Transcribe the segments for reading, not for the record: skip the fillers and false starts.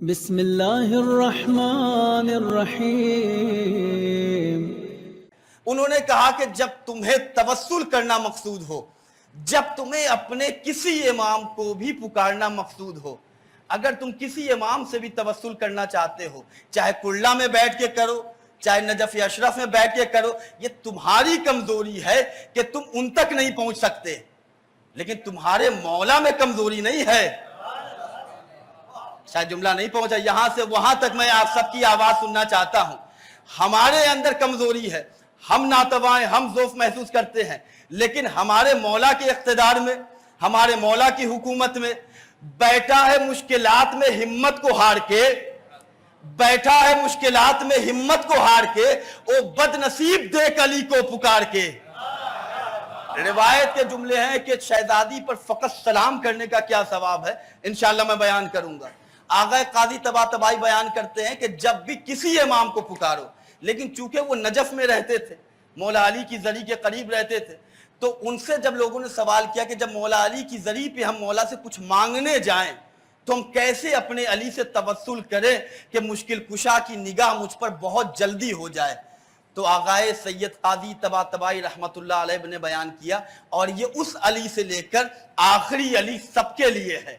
بسم اللہ الرحمن الرحیم۔ انہوں نے کہا کہ جب تمہیں توسل کرنا مقصود ہو، جب تمہیں اپنے کسی امام کو بھی پکارنا مقصود ہو، اگر تم کسی امام سے بھی توسل کرنا چاہتے ہو، چاہے کرلا میں بیٹھ کے کرو، چاہے نجف اشرف میں بیٹھ کے کرو، یہ تمہاری کمزوری ہے کہ تم ان تک نہیں پہنچ سکتے، لیکن تمہارے مولا میں کمزوری نہیں ہے۔ شاید جملہ نہیں پہنچا، یہاں سے وہاں تک میں آپ سب کی آواز سننا چاہتا ہوں۔ ہمارے اندر کمزوری ہے، ہم ناتوائیں، ہم ضعف محسوس کرتے ہیں، لیکن ہمارے مولا کے اقتدار میں، ہمارے مولا کی حکومت میں بیٹھا ہے مشکلات میں ہمت کو ہار کے، بیٹھا ہے مشکلات میں ہمت کو ہار کے، او بد نصیب دیکھ علی کو پکار کے۔ روایت کے جملے ہیں کہ شہزادی پر فقط سلام کرنے کا کیا ثواب ہے، انشاءاللہ میں بیان کروں گا۔ آغا قاضی طباطبائی بیان کرتے ہیں کہ جب بھی کسی امام کو پکارو، لیکن چونکہ وہ نجف میں رہتے تھے، مولا علی کی زری کے قریب رہتے تھے، تو ان سے جب لوگوں نے سوال کیا کہ جب مولا علی کی زری پہ ہم مولا سے کچھ مانگنے جائیں تو ہم کیسے اپنے علی سے توسل کریں کہ مشکل کشا کی نگاہ مجھ پر بہت جلدی ہو جائے، تو آغائے سید قاضی طباطبائی رحمت اللہ علیہ نے بیان کیا، اور یہ اس علی سے لے کر آخری علی سب کے لیے ہے۔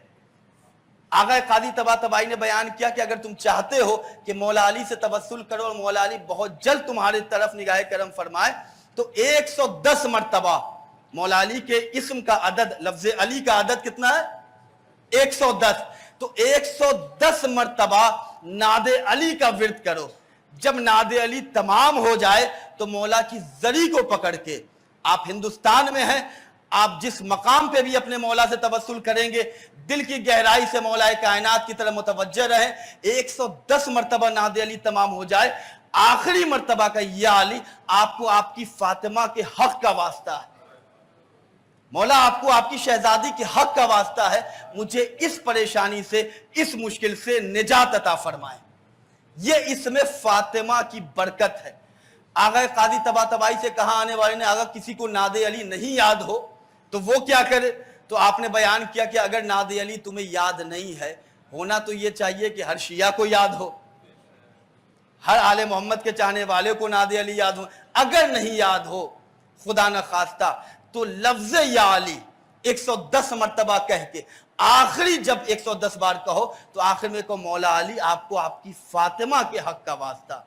آغائے قاضی طباطبائی نے بیان کیا کہ اگر تم چاہتے ہو کہ مولا علی سے توسل کرو اور مولا علی بہت جلد تمہارے طرف نگاہ کرم فرمائے، تو 110 مرتبہ مولا علی کے اسم کا عدد، لفظ علی کا عدد کتنا ہے؟ 110۔ تو 110 مرتبہ ناد علی کا ورد کرو۔ جب ناد علی تمام ہو جائے تو مولا کی زری کو پکڑ کے، آپ ہندوستان میں ہیں، آپ جس مقام پہ بھی اپنے مولا سے توسل کریں گے، دل کی گہرائی سے مولا کائنات کی طرف متوجہ رہیں۔ 110 مرتبہ ناد علی تمام ہو جائے، آخری مرتبہ کا یا علی آپ کو آپ کی فاطمہ کے حق کا واسطہ ہے، مولا آپ کو آپ کی شہزادی کے حق کا واسطہ ہے، مجھے اس پریشانی سے، اس مشکل سے نجات عطا فرمائے۔ یہ اس میں فاطمہ کی برکت ہے۔ آغا قاضی طباطبائی سے کہا آنے والے نے، اگر کسی کو ناد علی نہیں یاد ہو تو وہ کیا کرے؟ تو آپ نے بیان کیا کہ اگر ناد علی تمہیں یاد نہیں ہے، ہونا تو یہ چاہیے کہ ہر شیعہ کو یاد ہو، ہر آل محمد کے چاہنے والے کو ناد علی یاد ہو۔ اگر نہیں یاد ہو خدا نخواستہ تو لفظ یا علی 110 مرتبہ کہہ کے آخری جب 110 بار کہو تو آخر میں کہو مولا علی آپ کو آپ کی فاطمہ کے حق کا واسطہ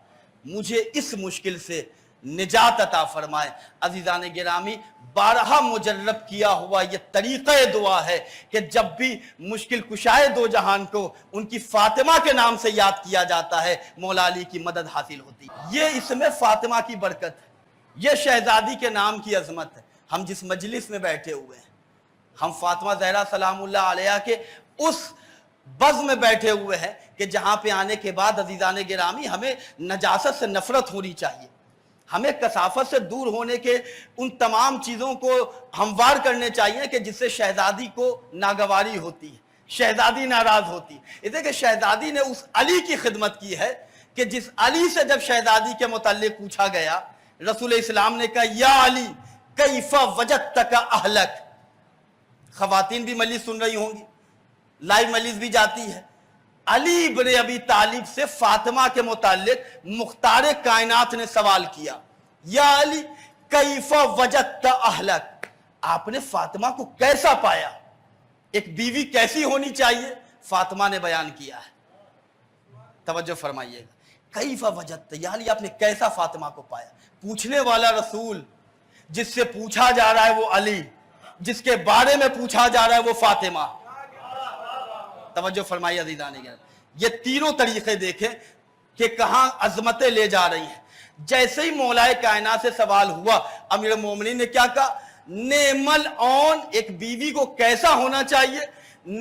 مجھے اس مشکل سے نجات عطا فرمائے۔ عزیزان گرامی، بارہا مجرب کیا ہوا یہ طریقہ دعا ہے کہ جب بھی مشکل کشائے دو جہان کو ان کی فاطمہ کے نام سے یاد کیا جاتا ہے، مولا علی کی مدد حاصل ہوتی ہے۔ یہ اس میں فاطمہ کی برکت ہے، یہ شہزادی کے نام کی عظمت ہے۔ ہم جس مجلس میں بیٹھے ہوئے ہیں، ہم فاطمہ زہرا سلام اللہ علیہا کے اس بز میں بیٹھے ہوئے ہیں کہ جہاں پہ آنے کے بعد عزیزان گرامی ہمیں نجاست سے نفرت ہونی چاہیے، ہمیں کثافت سے دور ہونے کے ان تمام چیزوں کو ہموار کرنے چاہیے کہ جس سے شہزادی کو ناگواری ہوتی ہے، شہزادی ناراض ہوتی ہے۔ اس لیے کہ شہزادی نے اس علی کی خدمت کی ہے کہ جس علی سے جب شہزادی کے متعلق پوچھا گیا، رسول اسلام نے کہا یا علی کیف وجدتک اہلک۔ خواتین بھی مجلس سن رہی ہوں گی، لائیو مجلس بھی جاتی ہے۔ علی بن ابی طالب سے فاطمہ کے متعلق مختار کائنات نے سوال کیا، یا علی کیف وجدت اہلک، آپ نے فاطمہ کو کیسا پایا، ایک بیوی کیسی ہونی چاہیے، فاطمہ نے بیان کیا ہے۔ توجہ فرمائیے گا، کیف وجدت، یا علی آپ نے کیسا فاطمہ کو پایا؟ پوچھنے والا رسول، جس سے پوچھا جا رہا ہے وہ علی، جس کے بارے میں پوچھا جا رہا ہے وہ فاطمہ۔ توجہ فرمائیے عزیزان گرامی، یہ تینوں طریقے دیکھیں کہ کہاں عظمتیں لے جا رہی ہیں۔ جیسے ہی مولا کائنات سے سوال ہوا، امیر المومنین نے کیا کہا؟ نعم العون، ایک بیوی کو کیسا ہونا چاہیے؟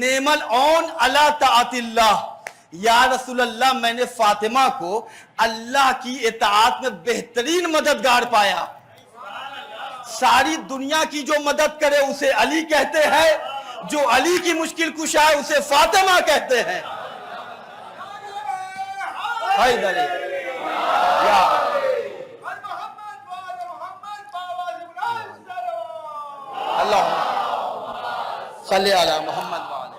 نعم العون علی طاعت اللہ، یا رسول اللہ میں نے فاطمہ کو اللہ کی اطاعت میں بہترین مددگار پایا۔ ساری دنیا کی جو مدد کرے اسے علی کہتے ہیں، جو علی کی مشکل کشا ہے اسے فاطمہ کہتے ہیں۔ اللہ صلی علی محمد وآلہ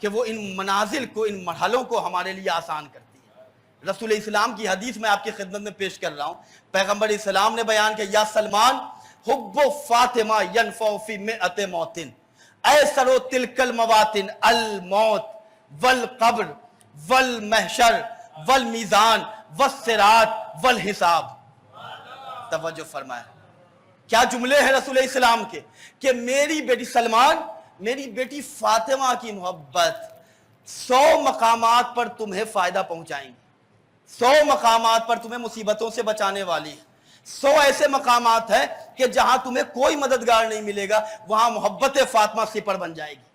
کہ وہ ان منازل کو، ان مرحلوں کو ہمارے لیے آسان کرتی ہے۔ رسول اسلام کی حدیث میں آپ کی خدمت میں پیش کر رہا ہوں، پیغمبر اسلام نے بیان کیا، یا سلمان حب فاطمہ ینفع فی مئت موتن ایسر تلک المواطن الموت والقبر والمحشر والمیزان والصراط والحساب۔ توجہ فرمائے، کیا جملے ہیں رسول اسلام کے، کہ میری بیٹی سلمان، میری بیٹی فاطمہ کی محبت 100 مقامات پر تمہیں فائدہ پہنچائیں گی، 100 مقامات پر تمہیں مصیبتوں سے بچانے والی ہے، 100 ایسے مقامات ہیں کہ جہاں تمہیں کوئی مددگار نہیں ملے گا، وہاں محبت فاطمہ سپر بن جائے گی۔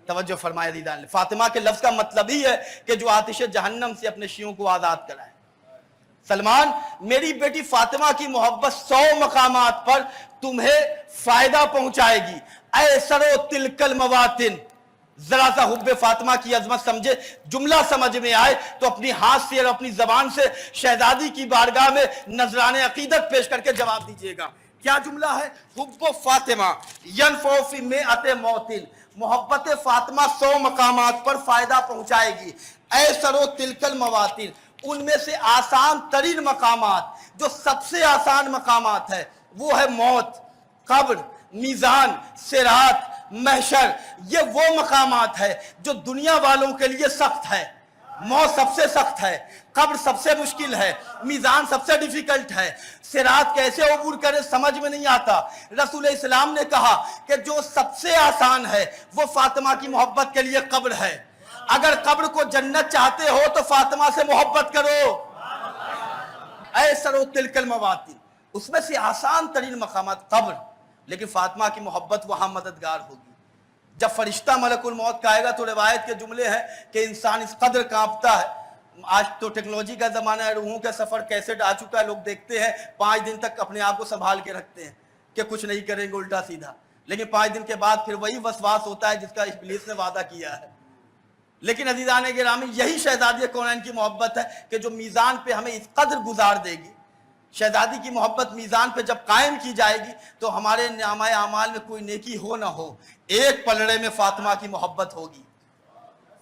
توجہ فرمائے عزیزان، فاطمہ کے لفظ کا مطلب ہی ہے کہ جو آتش جہنم سے اپنے شیعوں کو آزاد کرائے۔ سلمان، میری بیٹی فاطمہ کی محبت 100 مقامات پر تمہیں فائدہ پہنچائے گی۔ ایسر تلک المواطن، ذرا سا حب فاطمہ کی عظمت سمجھے، جملہ سمجھ میں آئے تو اپنی ہاتھ سے اور اپنی زبان سے شہزادی کی بارگاہ میں نذران عقیدت پیش کر کے جواب دیجئے گا۔ کیا جملہ ہے؟ حب فاطمہ ینفع فی مئت موتن، محبت فاطمہ 100 مقامات پر فائدہ پہنچائے گی۔ ایسر تلک المواطن، ان میں سے آسان ترین مقامات، جو سب سے آسان مقامات ہے، وہ ہے موت، قبر، میزان، صراط، محشر۔ یہ وہ مقامات ہے جو دنیا والوں کے لیے سخت ہے۔ موت سب سے سخت ہے، قبر سب سے مشکل ہے، میزان سب سے ڈیفیکلٹ ہے، صراط کیسے عبور کرے سمجھ میں نہیں آتا۔ رسول اسلام نے کہا کہ جو سب سے آسان ہے وہ فاطمہ کی محبت کے لیے قبر ہے۔ اگر قبر کو جنت چاہتے ہو تو فاطمہ سے محبت کرو۔ ایسر تلک المواطن، اس میں سے آسان ترین مقامات قبر، لیکن فاطمہ کی محبت وہاں مددگار ہوگی۔ جب فرشتہ ملک الموت کا آئے گا تو روایت کے جملے ہیں کہ انسان اس قدر کانپتا ہے۔ آج تو ٹیکنالوجی کا زمانہ ہے، روحوں کا سفر کیسٹ آ چکا ہے، لوگ دیکھتے ہیں 5 دن تک اپنے آپ کو سنبھال کے رکھتے ہیں کہ کچھ نہیں کریں گے الٹا سیدھا، لیکن 5 دن کے بعد پھر وہی وسواس ہوتا ہے جس کا ابلیس نے وعدہ کیا ہے۔ لیکن عزیزان گرامی، یہی شہزادی کونین کی محبت ہے کہ جو میزان پہ ہمیں اس قدر گزار دے گی۔ شہزادی کی محبت میزان پہ جب قائم کی جائے گی تو ہمارے نامہ اعمال میں کوئی نیکی ہو نہ ہو، ایک پلڑے میں فاطمہ کی محبت ہوگی،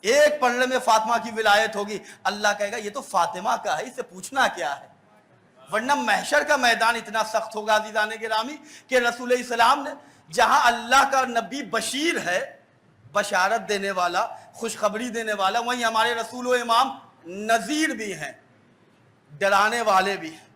ایک پلڑے میں فاطمہ کی ولایت ہوگی۔ اللہ کہے گا یہ تو فاطمہ کا ہے، اس سے پوچھنا کیا ہے؟ ورنہ محشر کا میدان اتنا سخت ہوگا عزیزان گرامی کہ رسول اسلام نے، جہاں اللہ کا نبی بشیر ہے، بشارت دینے والا، خوشخبری دینے والا، وہیں ہمارے رسول و امام نذیر بھی ہیں، ڈرانے والے بھی ہیں۔